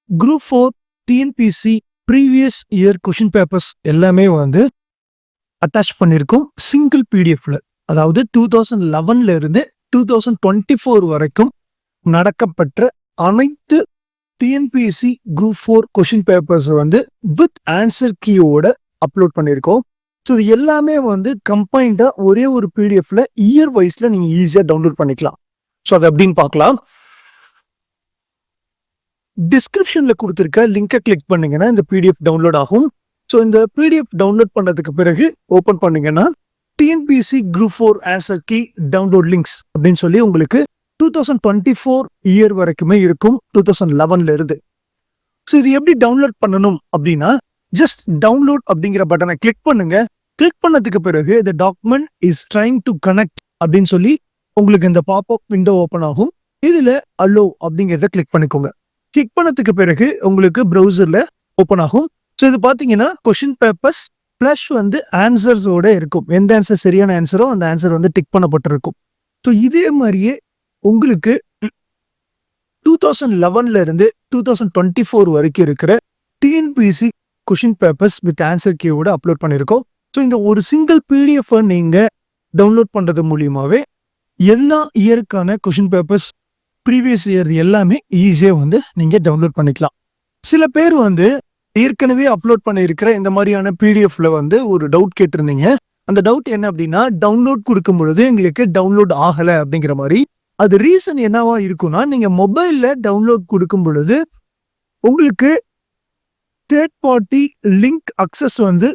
Group 4 TNPC previous year question papers எல்லாமே வந்து attach பண்ணியிருக்கோம் சிங்கிள் பிடிஎஃப்ல. அதாவது 2011ல இருந்து 2024 வரைக்கும் நடக்கப்பட்ட அனைத்து டிஎன்பிஎஸ்சி குரூப் 4 கொஷின் பேப்பர்ஸ் வந்து வித் ஆன்சர் கீயோட அப்லோட் பண்ணியிருக்கோம். ஸோ இது எல்லாமே வந்து கம்பைண்டா ஒரே ஒரு பிடிஎஃப்ல இயர் வைஸ்ல நீங்க ஈஸியா டவுன்லோட் பண்ணிக்கலாம். ஸோ அது அப்படின்னு பார்க்கலாம். டிஸ்கிரிப்ஷன்ல கொடுத்துருக்க லிங்கை கிளிக் பண்ணீங்கன்னா இந்த பிடிஎஃப் டவுன்லோட் ஆகும். ஸோ இந்த பிடிஎஃப் டவுன்லோட் பண்ணதுக்கு பிறகு ஓப்பன் பண்ணீங்கன்னா TNPSC group 4 answer key download links அப்படின்னு சொல்லி உங்களுக்கு 2024 இயர் வரைக்குமே இருக்கும் 2011ல இருந்து. ஸோ இது எப்படி டவுன்லோட் பண்ணணும் அப்படின்னா ஜஸ்ட் டவுன்லோட் அப்படிங்கிற பட்டனை கிளிக் பண்ணுங்க. கிளிக் பண்ணதுக்கு பிறகு இந்த document is trying to connect அப்படின்னு சொல்லி உங்களுக்கு இந்த பாப்அப் விண்டோ ஓப்பன் ஆகும். இதுல அல்லோ அப்படிங்கிறத கிளிக் பண்ணிக்கோங்க. கிளிக் பண்ணதுக்கு பிறகு உங்களுக்கு ப்ரௌசர்ல ஓப்பன் ஆகும். ஸோ இது பார்த்தீங்கன்னா கொஷின் பேப்பர்ஸ் பிளஸ் வந்து ஆன்சர்ஸோட இருக்கும். எந்த ஆன்சர் சரியான ஆன்சரோ அந்த ஆன்சர் வந்து டிக் பண்ணப்பட்டிருக்கும். ஸோ இதே மாதிரியே உங்களுக்கு 2011ல இருந்து 2024 வரைக்கும் இருக்கிற TNPSC question papers with answer கீயோட அப்லோட் பண்ணியிருக்கோம். ஸோ இந்த ஒரு சிங்கிள் பிடிஎஃப் நீங்க டவுன்லோட் பண்றது மூலியமாவே எல்லா இயருக்கான கொஷின் பேப்பர்ஸ் ப்ரீவியஸ் இயர் எல்லாமே ஈஸியா வந்து நீங்க டவுன்லோட் பண்ணிக்கலாம். சில பேர் வந்து ஏற்கனவே அப்லோட் பண்ணியிருக்கிற இந்த மாதிரியான பிடிஎஃப்ல வந்து ஒரு டவுட் கேட்டிருந்தீங்க. அந்த டவுட் என்ன அப்படின்னா டவுன்லோட் கொடுக்கும் பொழுது எங்களுக்கு டவுன்லோட் ஆகல அப்படிங்கிற மாதிரி. அது ரீசன் என்னவா இருக்கும்னா நீங்க மொபைல்ல டவுன்லோட் கொடுக்கும் பொழுது உங்களுக்கு தேர்ட் பார்ட்டி லிங்க் அக்சஸ் வந்து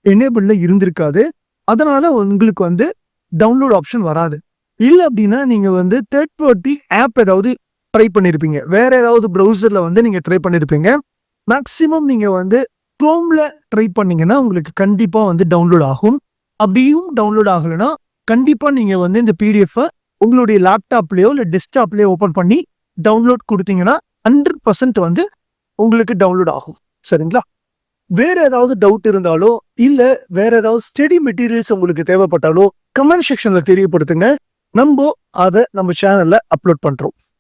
எனேபிள்ல இருந்திருக்காது. அதனால உங்களுக்கு வந்து டவுன்லோட் ஆப்ஷன் வராது. இல்ல அப்படின்னா நீங்க வந்து தேர்ட் பார்ட்டி ஆப் ஏதாவது ட்ரை பண்ணிருப்பீங்க, வேற ஏதாவது ப்ரௌசர்ல வந்து நீங்க ட்ரை பண்ணிருப்பீங்க. மேக்சிமம் நீங்க வந்து குரோம்ல ட்ரை பண்ணீங்கன்னா உங்களுக்கு கண்டிப்பா வந்து டவுன்லோட் ஆகும். அப்படியும் டவுன்லோட் ஆகலைன்னா கண்டிப்பா நீங்க வந்து இந்த பிடிஎஃப் உங்களுடைய லேப்டாப்லயோ இல்ல டெஸ்க்டாப்லயோ ஓபன் பண்ணி டவுன்லோட் கொடுத்தீங்கன்னா 100% வந்து உங்களுக்கு டவுன்லோட் ஆகும். சரிங்களா? வேற ஏதாவது டவுட் இருந்தாலோ இல்ல வேற ஏதாவது ஸ்டடி மெட்டீரியல்ஸ் உங்களுக்கு தேவைப்பட்டாலோ கமெண்ட் செக்ஷன்ல தெரியப்படுத்துங்க. நம்ம அதை நம்ம சேனல்ல அப்லோட் பண்றோம்.